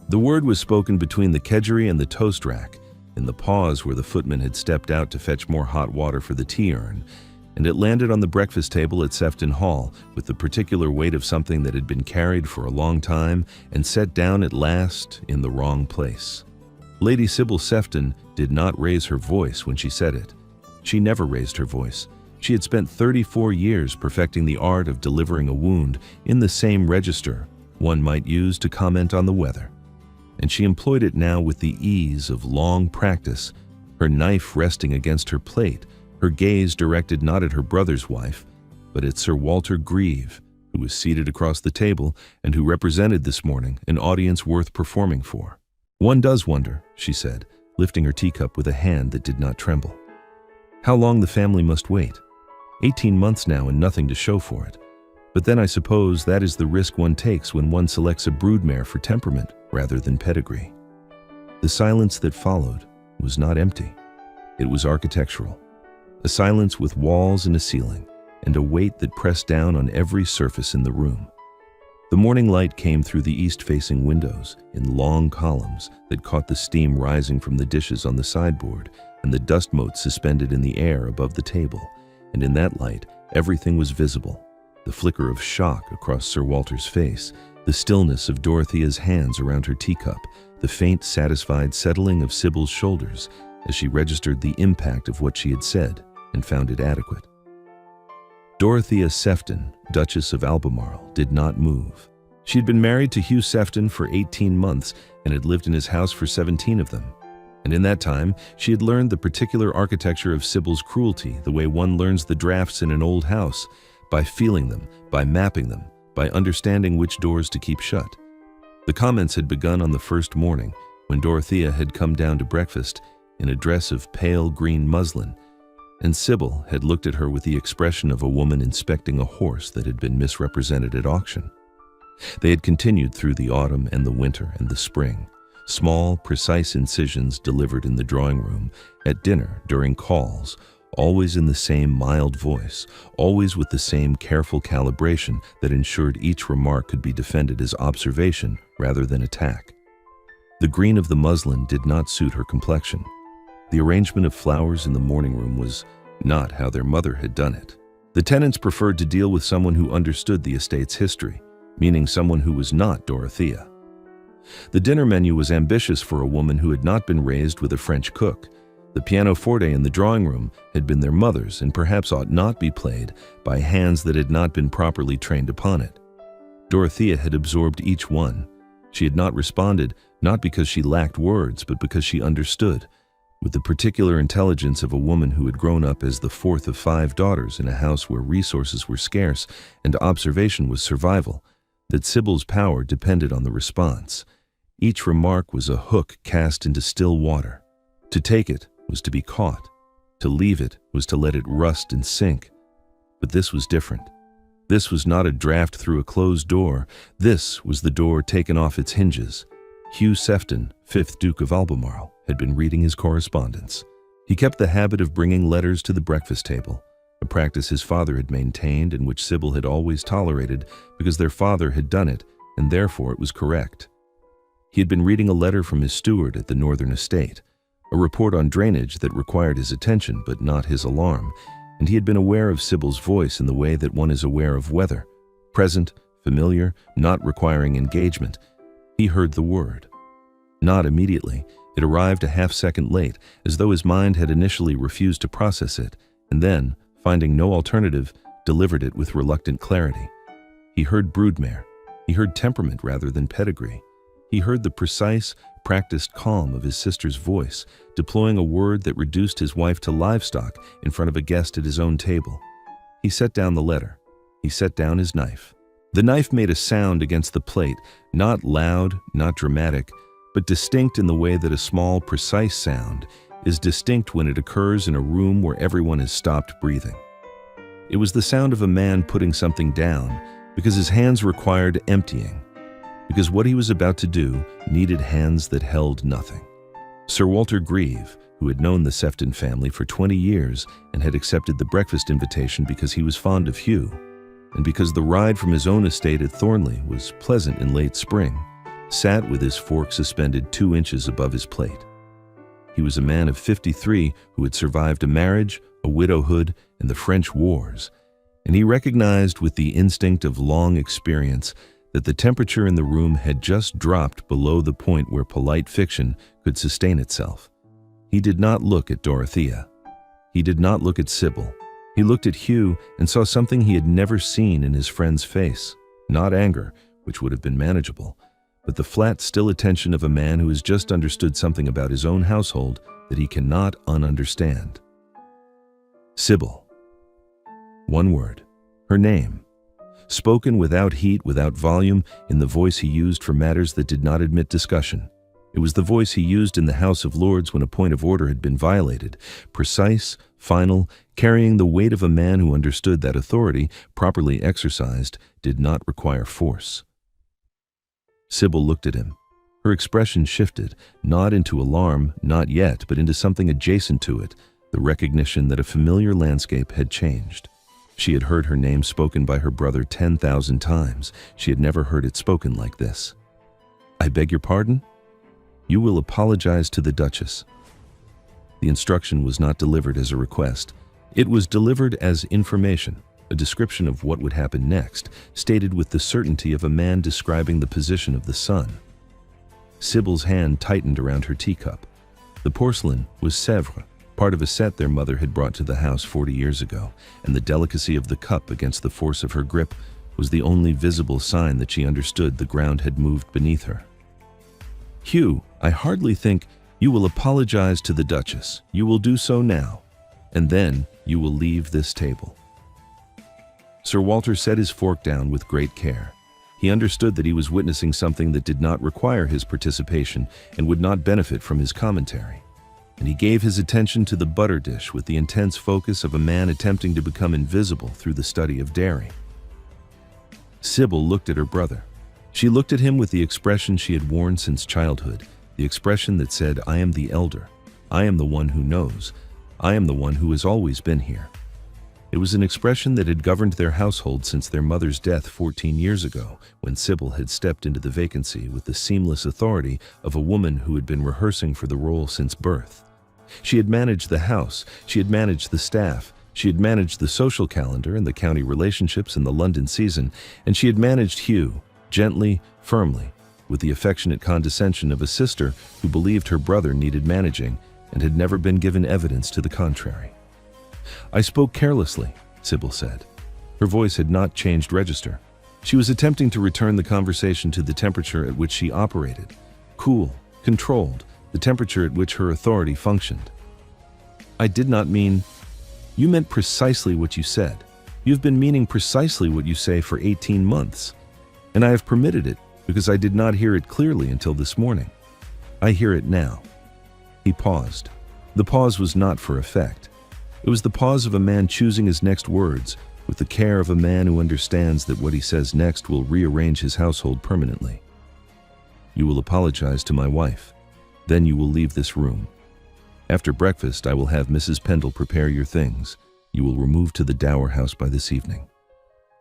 The word was spoken between the kedgeree and the toast rack, in the pause where the footman had stepped out to fetch more hot water for the tea urn, and it landed on the breakfast table at Sefton Hall with the particular weight of something that had been carried for a long time and set down at last in the wrong place. Lady Sybil Sefton did not raise her voice when she said it. She never raised her voice. She had spent 34 years perfecting the art of delivering a wound in the same register one might use to comment on the weather. And she employed it now with the ease of long practice, her knife resting against her plate, her gaze directed not at her brother's wife, but at Sir Walter Grieve, who was seated across the table and who represented this morning an audience worth performing for. "One does wonder," she said, lifting her teacup with a hand that did not tremble. "How long the family must wait. 18 months now and nothing to show for it. But then I suppose that is the risk one takes when one selects a broodmare for temperament rather than pedigree." The silence that followed was not empty. It was architectural. A silence with walls and a ceiling, and a weight that pressed down on every surface in the room. The morning light came through the east-facing windows in long columns that caught the steam rising from the dishes on the sideboard and the dust motes suspended in the air above the table, and in that light everything was visible. The flicker of shock across Sir Walter's face, the stillness of Dorothea's hands around her teacup, the faint, satisfied settling of Sybil's shoulders as she registered the impact of what she had said and found it adequate. Dorothea Sefton, Duchess of Albemarle, did not move. She had been married to Hugh Sefton for 18 months and had lived in his house for 17 of them. And in that time, she had learned the particular architecture of Sybil's cruelty, the way one learns the drafts in an old house, by feeling them, by mapping them, by understanding which doors to keep shut. The comments had begun on the first morning, when Dorothea had come down to breakfast in a dress of pale green muslin, and Sybil had looked at her with the expression of a woman inspecting a horse that had been misrepresented at auction. They had continued through the autumn and the winter and the spring, small, precise incisions delivered in the drawing room, at dinner, during calls, always in the same mild voice, always with the same careful calibration that ensured each remark could be defended as observation rather than attack. The green of the muslin did not suit her complexion. The arrangement of flowers in the morning room was not how their mother had done it. The tenants preferred to deal with someone who understood the estate's history, meaning someone who was not Dorothea. The dinner menu was ambitious for a woman who had not been raised with a French cook. The pianoforte in the drawing room had been their mother's and perhaps ought not be played by hands that had not been properly trained upon it. Dorothea had absorbed each one. She had not responded, not because she lacked words, but because she understood, with the particular intelligence of a woman who had grown up as the fourth of 5 daughters in a house where resources were scarce and observation was survival, that Sybil's power depended on the response. Each remark was a hook cast into still water. To take it was to be caught. To leave it was to let it rust and sink. But this was different. This was not a draft through a closed door. This was the door taken off its hinges. Hugh Sefton, 5th Duke of Albemarle, had been reading his correspondence. He kept the habit of bringing letters to the breakfast table, a practice his father had maintained and which Sybil had always tolerated because their father had done it and therefore it was correct. He had been reading a letter from his steward at the northern estate, a report on drainage that required his attention but not his alarm, and he had been aware of Sybil's voice in the way that one is aware of weather, present, familiar, not requiring engagement. He heard the word. Not immediately. It arrived a half-second late, as though his mind had initially refused to process it, and then, finding no alternative, delivered it with reluctant clarity. He heard broodmare. He heard temperament rather than pedigree. He heard the precise, practiced calm of his sister's voice, deploying a word that reduced his wife to livestock in front of a guest at his own table. He set down the letter. He set down his knife. The knife made a sound against the plate, not loud, not dramatic, but distinct in the way that a small, precise sound is distinct when it occurs in a room where everyone has stopped breathing. It was the sound of a man putting something down because his hands required emptying, because what he was about to do needed hands that held nothing. Sir Walter Grieve, who had known the Sefton family for 20 years and had accepted the breakfast invitation because he was fond of Hugh, and because the ride from his own estate at Thornley was pleasant in late spring, sat with his fork suspended 2 inches above his plate. He was a man of 53 who had survived a marriage, a widowhood, and the French wars, and he recognized with the instinct of long experience that the temperature in the room had just dropped below the point where polite fiction could sustain itself. He did not look at Dorothea. He did not look at Sybil. He looked at Hugh and saw something he had never seen in his friend's face. Not anger, which would have been manageable, but the flat, still attention of a man who has just understood something about his own household that he cannot ununderstand. Sybil. One word. Her name. Spoken without heat, without volume, in the voice he used for matters that did not admit discussion. It was the voice he used in the House of Lords when a point of order had been violated, precise, final, carrying the weight of a man who understood that authority, properly exercised, did not require force. Sybil looked at him. Her expression shifted, not into alarm, not yet, but into something adjacent to it, the recognition that a familiar landscape had changed. She had heard her name spoken by her brother 10,000 times. She had never heard it spoken like this. "I beg your pardon? You will apologize to the Duchess." The instruction was not delivered as a request. It was delivered as information, a description of what would happen next, stated with the certainty of a man describing the position of the sun. Sybil's hand tightened around her teacup. The porcelain was Sèvres, part of a set their mother had brought to the house 40 years ago, and the delicacy of the cup against the force of her grip was the only visible sign that she understood the ground had moved beneath her. "Hugh, I hardly think you will apologize to the Duchess. You will do so now, and then you will leave this table." Sir Walter set his fork down with great care. He understood that he was witnessing something that did not require his participation and would not benefit from his commentary. And he gave his attention to the butter dish with the intense focus of a man attempting to become invisible through the study of dairy. Sybil looked at her brother. She looked at him with the expression she had worn since childhood, the expression that said, "I am the elder. I am the one who knows. I am the one who has always been here." It was an expression that had governed their household since their mother's death 14 years ago, when Sybil had stepped into the vacancy with the seamless authority of a woman who had been rehearsing for the role since birth. She had managed the house, she had managed the staff, she had managed the social calendar and the county relationships in the London season, and she had managed Hugh, gently, firmly, with the affectionate condescension of a sister who believed her brother needed managing and had never been given evidence to the contrary. "I spoke carelessly," Sybil said. Her voice had not changed register. She was attempting to return the conversation to the temperature at which she operated, cool, controlled, the temperature at which her authority functioned. "I did not mean—" "You meant precisely what you said. You've been meaning precisely what you say for 18 months. And I have permitted it because I did not hear it clearly until this morning. I hear it now." He paused. The pause was not for effect. It was the pause of a man choosing his next words with the care of a man who understands that what he says next will rearrange his household permanently. "You will apologize to my wife. Then you will leave this room. After breakfast, I will have Mrs. Pendle prepare your things. You will remove to the Dower House by this evening."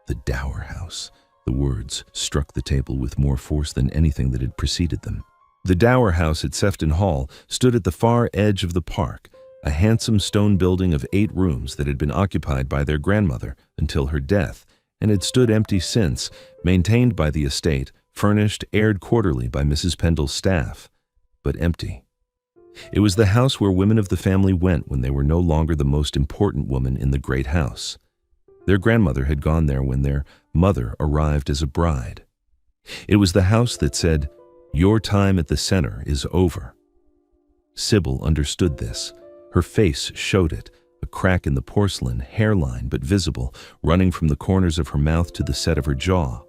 The Dower House. The words struck the table with more force than anything that had preceded them. The Dower House at Sefton Hall stood at the far edge of the park, a handsome stone building of 8 rooms that had been occupied by their grandmother until her death, and had stood empty since, maintained by the estate, furnished, aired quarterly by Mrs. Pendle's staff, but empty. It was the house where women of the family went when they were no longer the most important woman in the great house. Their grandmother had gone there when their mother arrived as a bride. It was the house that said, "Your time at the center is over." Sybil understood this. Her face showed it, a crack in the porcelain, hairline but visible, running from the corners of her mouth to the set of her jaw.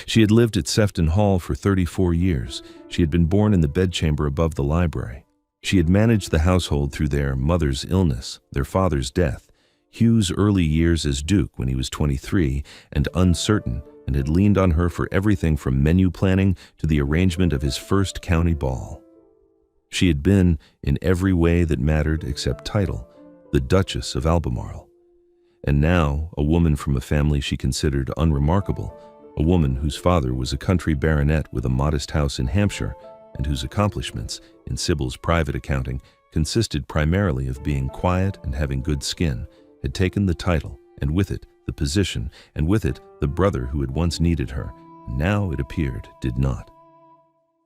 She had lived at Sefton Hall for 34 years. She had been born in the bedchamber above the library. She had managed the household through their mother's illness, their father's death, Hugh's early years as Duke when he was 23 and uncertain, and had leaned on her for everything from menu planning to the arrangement of his first county ball. She had been, in every way that mattered except title, the Duchess of Albemarle. And now, a woman from a family she considered unremarkable, a woman whose father was a country baronet with a modest house in Hampshire and whose accomplishments, in Sybil's private accounting, consisted primarily of being quiet and having good skin, had taken the title, and with it the position, and with it the brother who had once needed her, and now, it appeared, did not.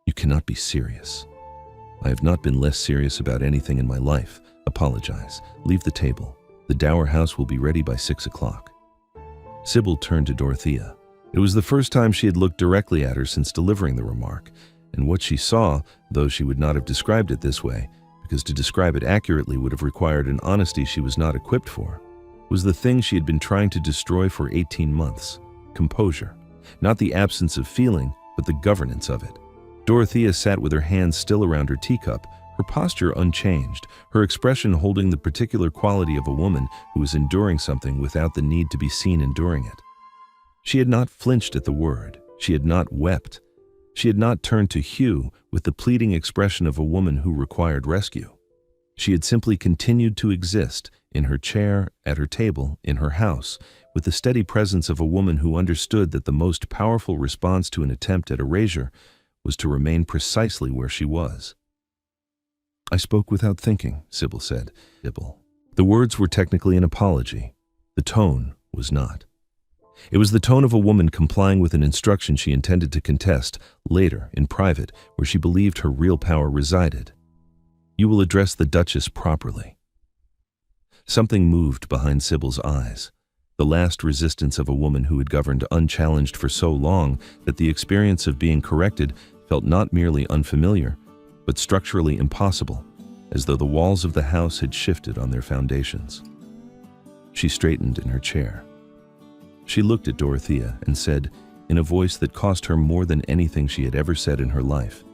"You cannot be serious." "I have not been less serious about anything in my life. Apologize. Leave the table. The dower house will be ready by 6 o'clock. Sybil turned to Dorothea. It was the first time she had looked directly at her since delivering the remark, and what she saw, though she would not have described it this way, because to describe it accurately would have required an honesty she was not equipped for, was the thing she had been trying to destroy for 18 months, composure. Not the absence of feeling, but the governance of it. Dorothea sat with her hands still around her teacup, her posture unchanged, her expression holding the particular quality of a woman who is enduring something without the need to be seen enduring it. She had not flinched at the word. She had not wept. She had not turned to Hugh with the pleading expression of a woman who required rescue. She had simply continued to exist, in her chair, at her table, in her house, with the steady presence of a woman who understood that the most powerful response to an attempt at erasure was to remain precisely where she was. "I spoke without thinking," Sybil said. The words were technically an apology. The tone was not. It was the tone of a woman complying with an instruction she intended to contest later, in private, where she believed her real power resided. "You will address the Duchess properly." Something moved behind Sybil's eyes, the last resistance of a woman who had governed unchallenged for so long that the experience of being corrected felt not merely unfamiliar, but structurally impossible, as though the walls of the house had shifted on their foundations. She straightened in her chair. She looked at Dorothea and said, in a voice that cost her more than anything she had ever said in her life,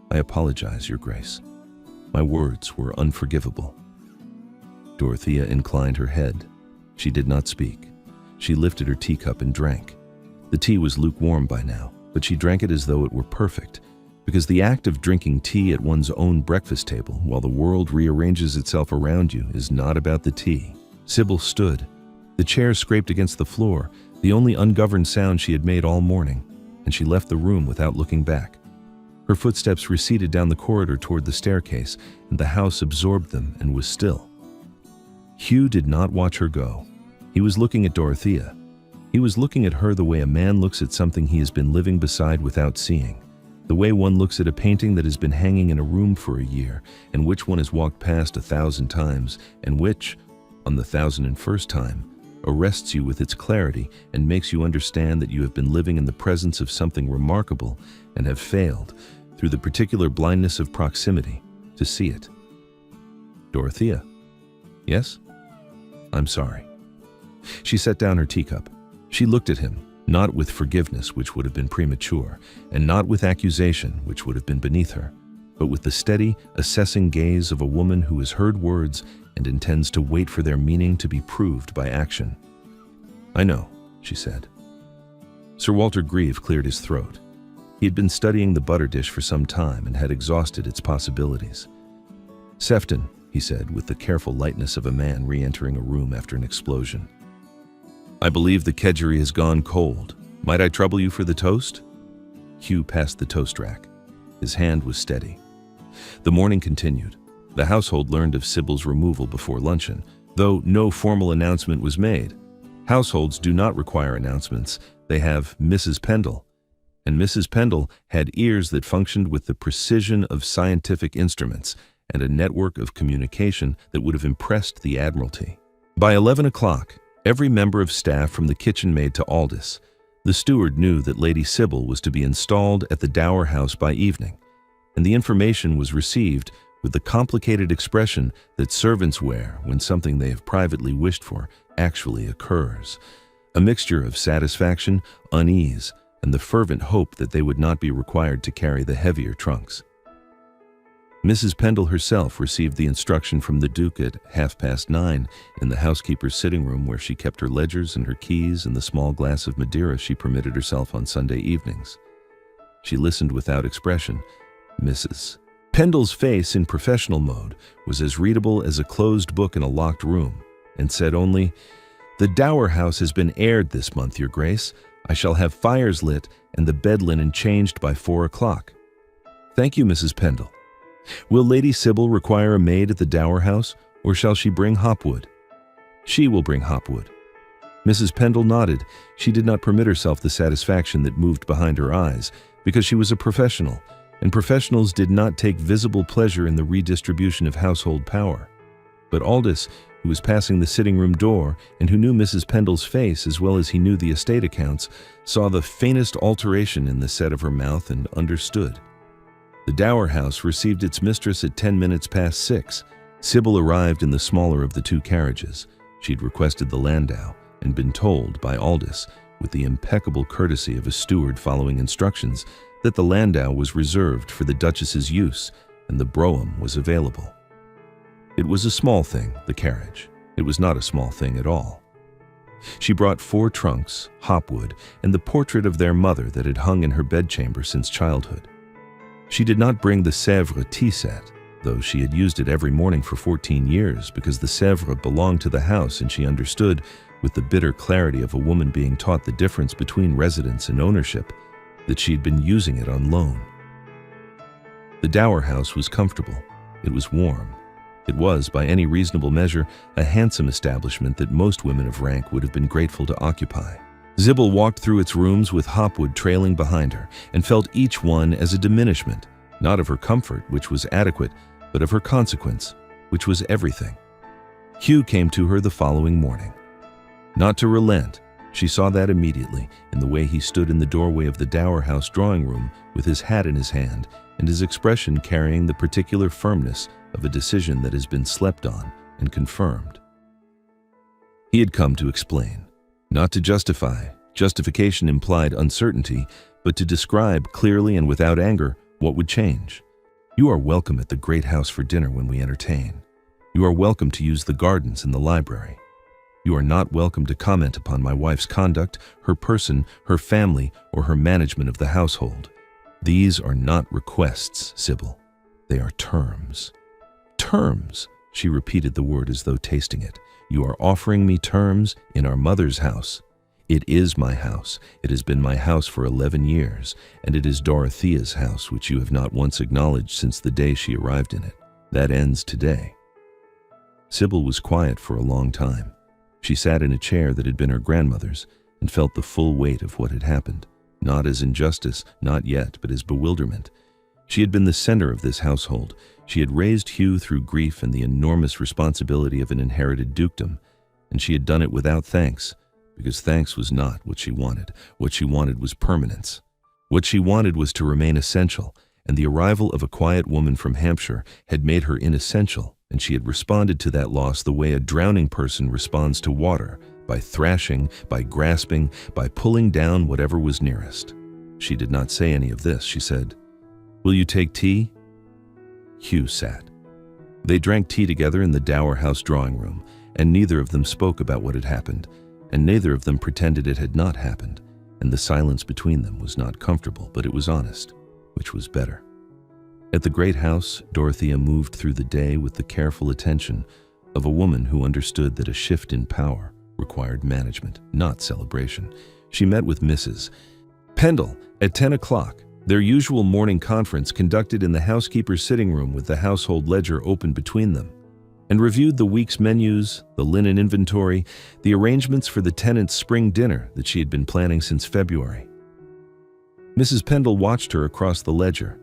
"I apologize, Your Grace. My words were unforgivable." Dorothea inclined her head. She did not speak. She lifted her teacup and drank. The tea was lukewarm by now, but she drank it as though it were perfect, because the act of drinking tea at one's own breakfast table while the world rearranges itself around you is not about the tea. Sybil stood. The chair scraped against the floor, the only ungoverned sound she had made all morning, and she left the room without looking back. Her footsteps receded down the corridor toward the staircase, and the house absorbed them and was still. Hugh did not watch her go. He was looking at Dorothea. He was looking at her the way a man looks at something he has been living beside without seeing, the way one looks at a painting that has been hanging in a room for a year, and which one has walked past 1,000 times, and which, on the 1,001st time, arrests you with its clarity and makes you understand that you have been living in the presence of something remarkable and have failed, through the particular blindness of proximity, to see it. "Dorothea." "Yes?" "I'm sorry." She set down her teacup. She looked at him, not with forgiveness, which would have been premature, and not with accusation, which would have been beneath her, but with the steady, assessing gaze of a woman who has heard words and intends to wait for their meaning to be proved by action. "I know," she said. Sir Walter Grieve cleared his throat. He had been studying the butter dish for some time and had exhausted its possibilities. "Sefton," he said, with the careful lightness of a man re-entering a room after an explosion. "I believe the kedgeree has gone cold. Might I trouble you for the toast?" Hugh passed the toast rack. His hand was steady. The morning continued. The household learned of Sybil's removal before luncheon, though no formal announcement was made. Households do not require announcements. They have Mrs. Pendle, and Mrs. Pendle had ears that functioned with the precision of scientific instruments and a network of communication that would have impressed the Admiralty. By 11 o'clock, every member of staff from the kitchen maid to Aldous, the steward knew that Lady Sybil was to be installed at the Dower House by evening, and the information was received with the complicated expression that servants wear when something they have privately wished for actually occurs, a mixture of satisfaction, unease, and the fervent hope that they would not be required to carry the heavier trunks. Mrs. Pendle herself received the instruction from the Duke at 9:30 in the housekeeper's sitting room, where she kept her ledgers and her keys and the small glass of Madeira she permitted herself on Sunday evenings. She listened without expression. Mrs. Pendle's face, in professional mode, was as readable as a closed book in a locked room, and said only, "The Dower House has been aired this month, Your Grace. I shall have fires lit and the bed linen changed by 4 o'clock. Thank you, Mrs. Pendle. Will Lady Sybil require a maid at the dower house, or shall she bring hopwood? She will bring hopwood. Mrs. Pendle nodded. She did not permit herself the satisfaction that moved behind her eyes, because she was a professional, and professionals did not take visible pleasure in the redistribution of household power. But Aldous, who was passing the sitting-room door and who knew Mrs. Pendle's face as well as he knew the estate accounts, saw the faintest alteration in the set of her mouth and understood. The dower house received its mistress at 10 minutes past 6. Sybil arrived in the smaller of the two carriages. She'd requested the landau and been told by Aldous, with the impeccable courtesy of a steward following instructions, that the landau was reserved for the Duchess's use and the brougham was available. It was a small thing, the carriage. It was not a small thing at all. She brought 4 trunks, hopwood, and the portrait of their mother that had hung in her bedchamber since childhood. She did not bring the Sèvres tea set, though she had used it every morning for 14 years because the Sèvres belonged to the house, and she understood, with the bitter clarity of a woman being taught the difference between residence and ownership, that she had been using it on loan. The dower house was comfortable. It was warm. It was, by any reasonable measure, a handsome establishment that most women of rank would have been grateful to occupy. Sybil walked through its rooms with hopwood trailing behind her, and felt each one as a diminishment, not of her comfort, which was adequate, but of her consequence, which was everything. Hugh came to her the following morning. Not to relent, she saw that immediately, in the way he stood in the doorway of the dower house drawing room with his hat in his hand, and his expression carrying the particular firmness of a decision that has been slept on and confirmed. He had come to explain, not to justify. Justification implied uncertainty, but to describe clearly and without anger what would change. You are welcome at the great house for dinner when we entertain. You are welcome to use the gardens and the library. You are not welcome to comment upon my wife's conduct, her person, her family, or her management of the household. These are not requests, Sybil. They are terms. Terms, she repeated the word as though tasting it. You are offering me terms in our mother's house. It is my house. It has been my house for 11 years, and it is Dorothea's house, which you have not once acknowledged since the day she arrived in it. That ends today. Sybil was quiet for a long time. She sat in a chair that had been her grandmother's and felt the full weight of what had happened, not as injustice, not yet, but as bewilderment. She had been the center of this household. She had raised Hugh through grief and the enormous responsibility of an inherited dukedom, and she had done it without thanks, because thanks was not what she wanted. What she wanted was permanence. What she wanted was to remain essential, and the arrival of a quiet woman from Hampshire had made her inessential, and she had responded to that loss the way a drowning person responds to water, by thrashing, by grasping, by pulling down whatever was nearest. She did not say any of this. She said, "Will you take tea?" Hugh sat. They drank tea together in the dower house drawing room, and neither of them spoke about what had happened, and neither of them pretended it had not happened, and the silence between them was not comfortable, but it was honest, which was better. At the great house, Dorothea moved through the day with the careful attention of a woman who understood that a shift in power required management, not celebration. She met with Mrs. Pendle at 10 o'clock, their usual morning conference conducted in the housekeeper's sitting room with the household ledger open between them, and reviewed the week's menus, the linen inventory, the arrangements for the tenants' spring dinner that she had been planning since February. Mrs. Pendle watched her across the ledger.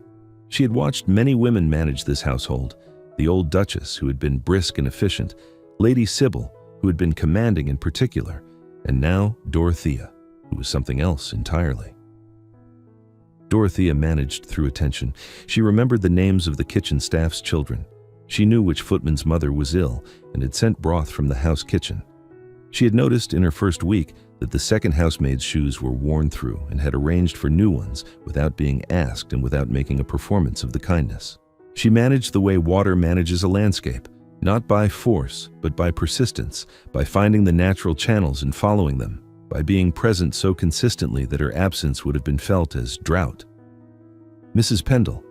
She had watched many women manage this household, the old Duchess, who had been brisk and efficient, Lady Sybil, who had been commanding in particular, and now Dorothea, who was something else entirely. Dorothea managed through attention. She remembered the names of the kitchen staff's children. She knew which footman's mother was ill and had sent broth from the house kitchen. She had noticed in her first week that the second housemaid's shoes were worn through and had arranged for new ones without being asked and without making a performance of the kindness. She managed the way water manages a landscape, not by force, but by persistence, by finding the natural channels and following them, by being present so consistently that her absence would have been felt as drought. Mrs. Pendle,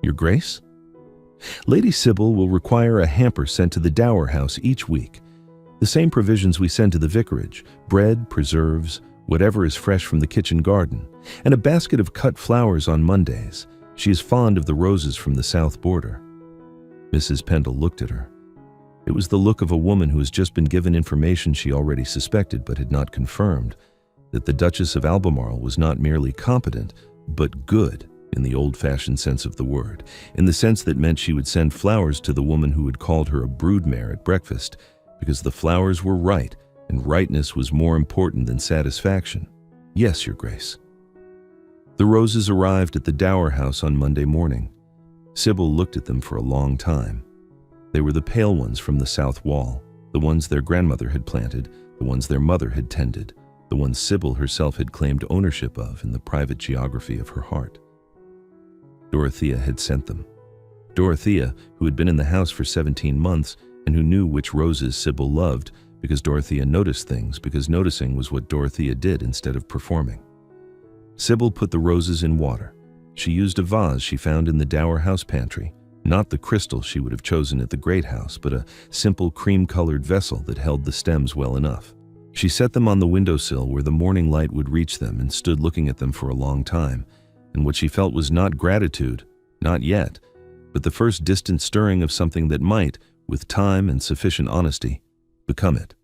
Your Grace? Lady Sybil will require a hamper sent to the dower house each week. The same provisions we send to the vicarage: bread, preserves, whatever is fresh from the kitchen garden, and a basket of cut flowers on Mondays. She is fond of the roses from the south border." Mrs. Pendle looked at her. It was the look of a woman who has just been given information she already suspected but had not confirmed, that the Duchess of Albemarle was not merely competent, but good in the old-fashioned sense of the word, in the sense that meant she would send flowers to the woman who had called her a broodmare at breakfast, because the flowers were right, and rightness was more important than satisfaction. "Yes, Your Grace." The roses arrived at the Dower House on Monday morning. Sybil looked at them for a long time. They were the pale ones from the south wall, the ones their grandmother had planted, the ones their mother had tended, the ones Sybil herself had claimed ownership of in the private geography of her heart. Dorothea had sent them. Dorothea, who had been in the house for 17 months and who knew which roses Sybil loved, because Dorothea noticed things, because noticing was what Dorothea did instead of performing. Sybil put the roses in water. She used a vase she found in the Dower House pantry, not the crystal she would have chosen at the Great House, but a simple cream-colored vessel that held the stems well enough. She set them on the windowsill where the morning light would reach them and stood looking at them for a long time, and what she felt was not gratitude, not yet, but the first distant stirring of something that might, with time and sufficient honesty, become it.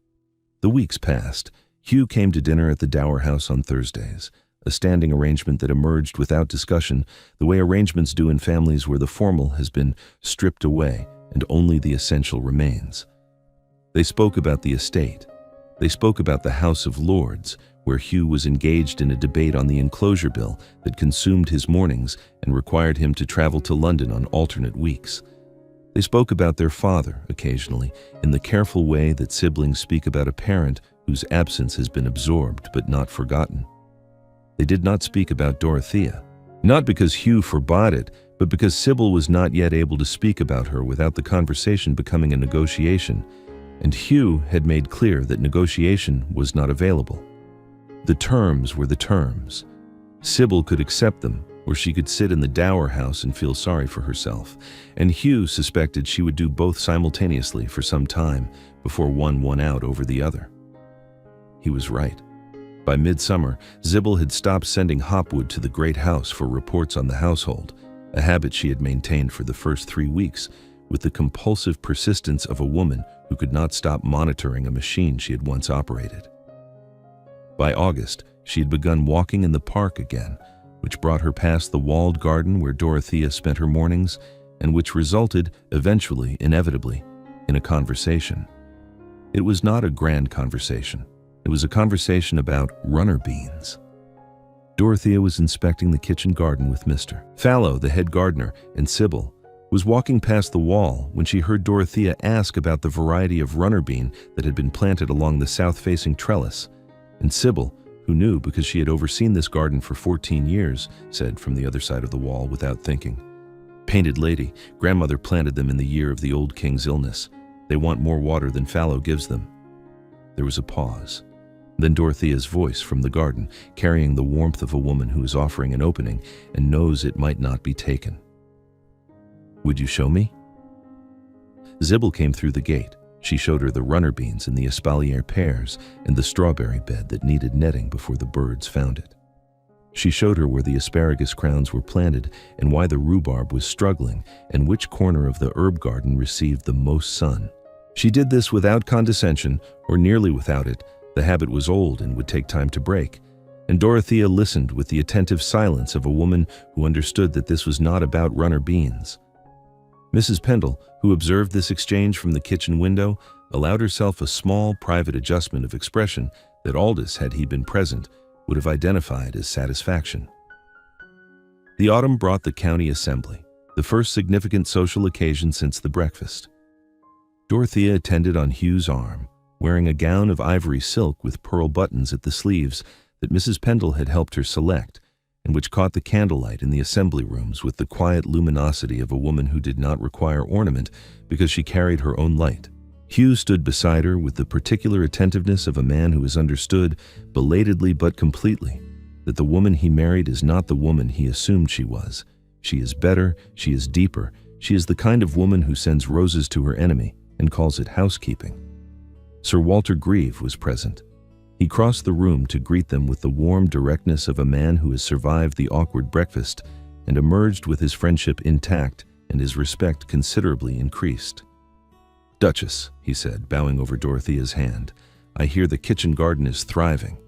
The weeks passed. Hugh came to dinner at the Dower House on Thursdays, a standing arrangement that emerged without discussion, the way arrangements do in families where the formal has been stripped away and only the essential remains. They spoke about the estate. They spoke about the House of Lords, where Hugh was engaged in a debate on the enclosure bill that consumed his mornings and required him to travel to London on alternate weeks. They spoke about their father, occasionally, in the careful way that siblings speak about a parent whose absence has been absorbed but not forgotten. They did not speak about Dorothea, not because Hugh forbade it, but because Sybil was not yet able to speak about her without the conversation becoming a negotiation, and Hugh had made clear that negotiation was not available. The terms were the terms. Sybil could accept them, or she could sit in the Dower House and feel sorry for herself, and Hugh suspected she would do both simultaneously for some time before one won out over the other. He was right. By midsummer, Sybil had stopped sending Hopwood to the Great House for reports on the household, a habit she had maintained for the first 3 weeks, with the compulsive persistence of a woman who could not stop monitoring a machine she had once operated. By August, she had begun walking in the park again, which brought her past the walled garden where Dorothea spent her mornings, and which resulted, eventually, inevitably, in a conversation. It was not a grand conversation. It was a conversation about runner beans. Dorothea was inspecting the kitchen garden with Mr. Fallow, the head gardener, and Sybil was walking past the wall when she heard Dorothea ask about the variety of runner bean that had been planted along the south-facing trellis, and Sybil, who knew because she had overseen this garden for 14 years, said from the other side of the wall without thinking, "Painted lady, grandmother planted them in the year of the old king's illness. They want more water than Fallow gives them." There was a pause. Then Dorothea's voice from the garden, carrying the warmth of a woman who is offering an opening and knows it might not be taken. "Would you show me?" Sybil came through the gate. She showed her the runner beans and the espalier pears and the strawberry bed that needed netting before the birds found it. She showed her where the asparagus crowns were planted and why the rhubarb was struggling and which corner of the herb garden received the most sun. She did this without condescension, or nearly without it. The habit was old and would take time to break, and Dorothea listened with the attentive silence of a woman who understood that this was not about runner beans. Mrs. Pendle, who observed this exchange from the kitchen window, allowed herself a small private adjustment of expression that Aldous, had he been present, would have identified as satisfaction. The autumn brought the county assembly, the first significant social occasion since the breakfast. Dorothea attended on Hugh's arm, wearing a gown of ivory silk with pearl buttons at the sleeves that Mrs. Pendle had helped her select, and which caught the candlelight in the assembly rooms with the quiet luminosity of a woman who did not require ornament because she carried her own light. Hugh stood beside her with the particular attentiveness of a man who has understood, belatedly but completely, that the woman he married is not the woman he assumed she was. She is better, she is deeper, she is the kind of woman who sends roses to her enemy and calls it housekeeping. Sir Walter Grieve was present. He crossed the room to greet them with the warm directness of a man who has survived the awkward breakfast and emerged with his friendship intact and his respect considerably increased. "Duchess," he said, bowing over Dorothea's hand, "I hear the kitchen garden is thriving."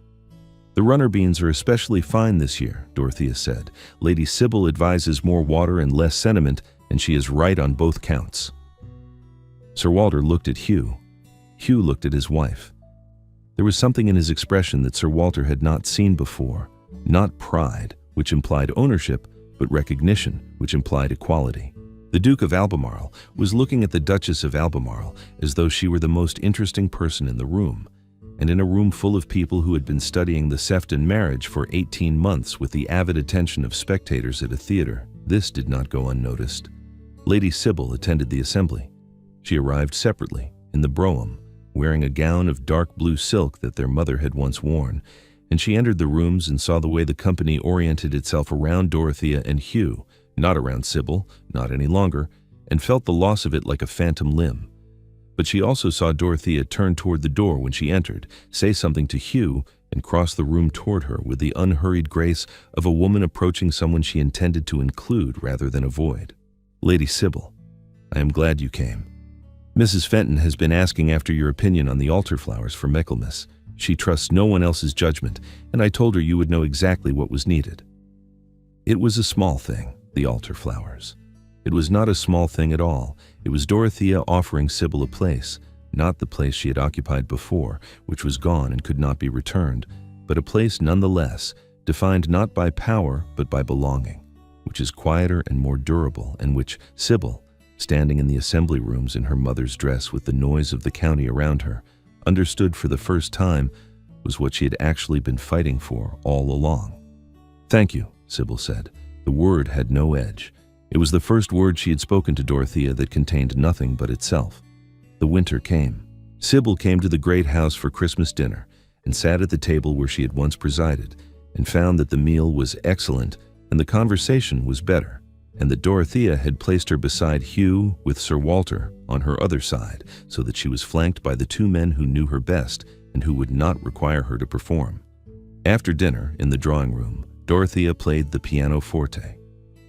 "The runner beans are especially fine this year," Dorothea said. "Lady Sybil advises more water and less sediment, and she is right on both counts." Sir Walter looked at Hugh. Hugh looked at his wife. There was something in his expression that Sir Walter had not seen before, not pride, which implied ownership, but recognition, which implied equality. The Duke of Albemarle was looking at the Duchess of Albemarle as though she were the most interesting person in the room, and in a room full of people who had been studying the Sefton marriage for 18 months with the avid attention of spectators at a theater, this did not go unnoticed. Lady Sybil attended the assembly. She arrived separately, in the brougham, wearing a gown of dark blue silk that their mother had once worn, and she entered the rooms and saw the way the company oriented itself around Dorothea and Hugh, not around Sybil, not any longer, and felt the loss of it like a phantom limb. But she also saw Dorothea turn toward the door when she entered, say something to Hugh, and cross the room toward her with the unhurried grace of a woman approaching someone she intended to include rather than avoid. "Lady Sybil, I am glad you came. Mrs. Fenton has been asking after your opinion on the altar flowers for Michaelmas. She trusts no one else's judgment, and I told her you would know exactly what was needed." It was a small thing, the altar flowers. It was not a small thing at all. It was Dorothea offering Sybil a place, not the place she had occupied before, which was gone and could not be returned, but a place nonetheless, defined not by power but by belonging, which is quieter and more durable, and which Sybil, standing in the assembly rooms in her mother's dress with the noise of the county around her, understood for the first time was what she had actually been fighting for all along. "Thank you," Sybil said. The word had no edge. It was the first word she had spoken to Dorothea that contained nothing but itself. The winter came. Sybil came to the great house for Christmas dinner and sat at the table where she had once presided, and found that the meal was excellent and the conversation was better, and that Dorothea had placed her beside Hugh with Sir Walter on her other side, so that she was flanked by the two men who knew her best and who would not require her to perform. After dinner, in the drawing room, Dorothea played the pianoforte.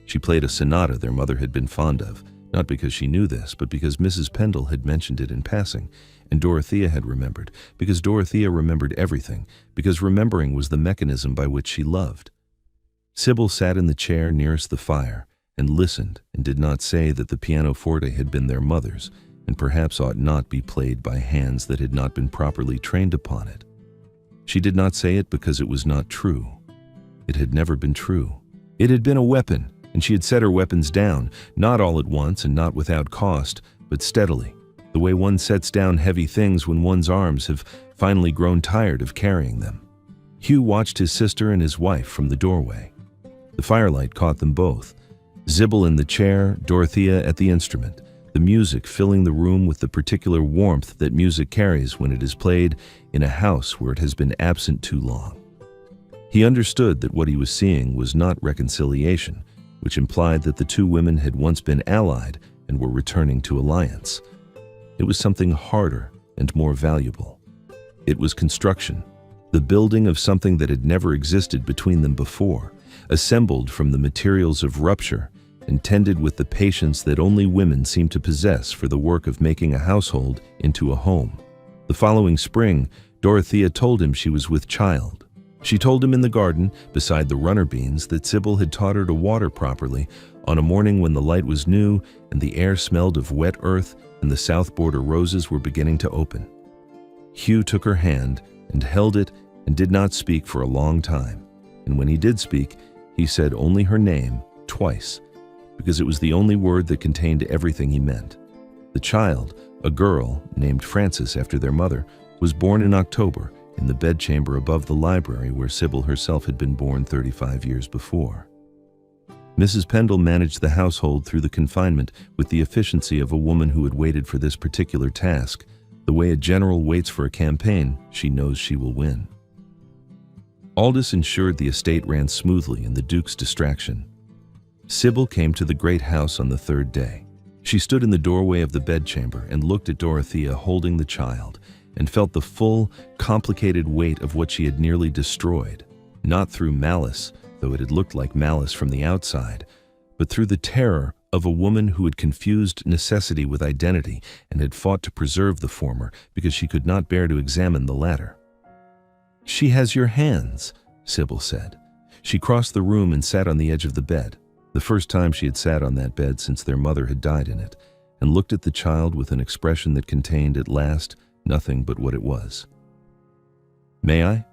She played a sonata their mother had been fond of, not because she knew this, but because Mrs. Pendle had mentioned it in passing, and Dorothea had remembered, because Dorothea remembered everything, because remembering was the mechanism by which she loved. Sybil sat in the chair nearest the fire, and listened, and did not say that the pianoforte had been their mother's, and perhaps ought not be played by hands that had not been properly trained upon it. She did not say it because it was not true. It had never been true. It had been a weapon, and she had set her weapons down, not all at once and not without cost, but steadily, the way one sets down heavy things when one's arms have finally grown tired of carrying them. Hugh watched his sister and his wife from the doorway. The firelight caught them both. Sybil in the chair, Dorothea at the instrument, the music filling the room with the particular warmth that music carries when it is played in a house where it has been absent too long. He understood that what he was seeing was not reconciliation, which implied that the two women had once been allied and were returning to alliance. It was something harder and more valuable. It was construction, the building of something that had never existed between them before, assembled from the materials of rupture, intended with the patience that only women seem to possess for the work of making a household into a home. The following spring, Dorothea told him she was with child. She told him in the garden, beside the runner beans, that Sybil had taught her to water properly on a morning when the light was new and the air smelled of wet earth and the south border roses were beginning to open. Hugh took her hand and held it and did not speak for a long time, and when he did speak, he said only her name twice, because it was the only word that contained everything he meant. The child, a girl named Frances after their mother, was born in October in the bedchamber above the library where Sybil herself had been born 35 years before. Mrs. Pendle managed the household through the confinement with the efficiency of a woman who had waited for this particular task. The way a general waits for a campaign, she knows she will win. Aldous ensured the estate ran smoothly in the Duke's distraction. Sybil came to the great house on the third day. She stood in the doorway of the bedchamber and looked at Dorothea holding the child, and felt the full, complicated weight of what she had nearly destroyed, not through malice, though it had looked like malice from the outside, but through the terror of a woman who had confused necessity with identity and had fought to preserve the former because she could not bear to examine the latter. "She has your hands," Sybil said. She crossed the room and sat on the edge of the bed, the first time she had sat on that bed since their mother had died in it, and looked at the child with an expression that contained at last nothing but what it was. "May I?"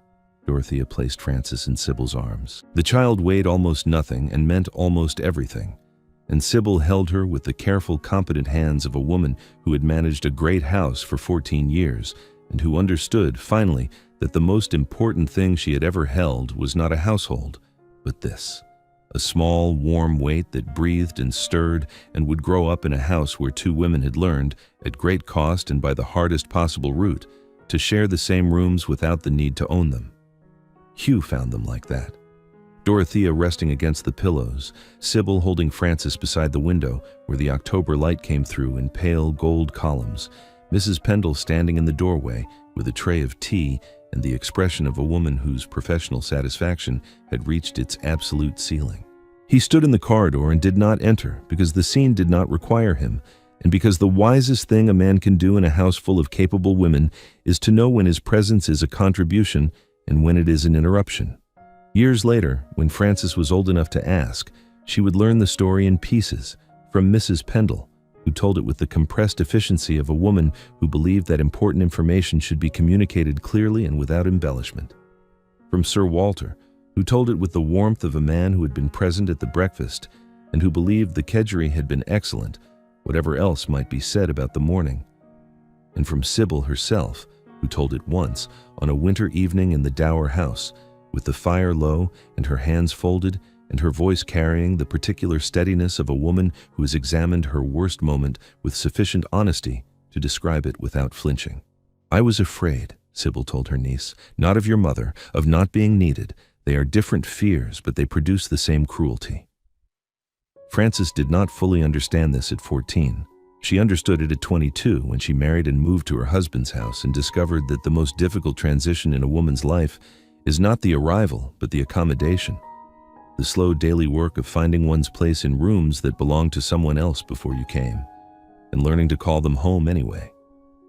Dorothea placed Frances in Sybil's arms. The child weighed almost nothing and meant almost everything, and Sybil held her with the careful, competent hands of a woman who had managed a great house for 14 years and who understood, finally, that the most important thing she had ever held was not a household, but this, a small, warm weight that breathed and stirred and would grow up in a house where two women had learned, at great cost and by the hardest possible route, to share the same rooms without the need to own them. Hugh found them like that. Dorothea resting against the pillows, Sybil holding Frances beside the window where the October light came through in pale gold columns, Mrs. Pendle standing in the doorway with a tray of tea and the expression of a woman whose professional satisfaction had reached its absolute ceiling. He stood in the corridor and did not enter because the scene did not require him, and because the wisest thing a man can do in a house full of capable women is to know when his presence is a contribution and when it is an interruption. Years later, when Frances was old enough to ask, she would learn the story in pieces from Mrs. Pendle, who told it with the compressed efficiency of a woman who believed that important information should be communicated clearly and without embellishment. From Sir Walter, who told it with the warmth of a man who had been present at the breakfast and who believed the kedgeree had been excellent, whatever else might be said about the morning. And from Sybil herself, who told it once on a winter evening in the Dower house, with the fire low and her hands folded and her voice carrying the particular steadiness of a woman who has examined her worst moment with sufficient honesty to describe it without flinching. "I was afraid," Sybil told her niece, "not of your mother, of not being needed. They are different fears, but they produce the same cruelty." Frances did not fully understand this at 14. She understood it at 22 when she married and moved to her husband's house and discovered that the most difficult transition in a woman's life is not the arrival, but the accommodation. The slow daily work of finding one's place in rooms that belonged to someone else before you came, and learning to call them home anyway.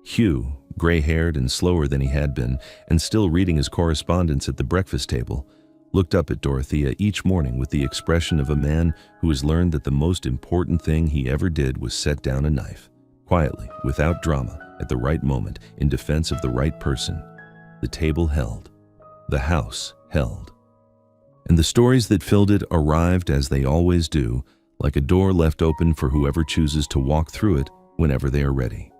Hugh, gray-haired and slower than he had been, and still reading his correspondence at the breakfast table, looked up at Dorothea each morning with the expression of a man who has learned that the most important thing he ever did was set down a knife, quietly, without drama, at the right moment, in defense of the right person. The table held. The house held. And the stories that filled it arrived as they always do, like a door left open for whoever chooses to walk through it whenever they are ready.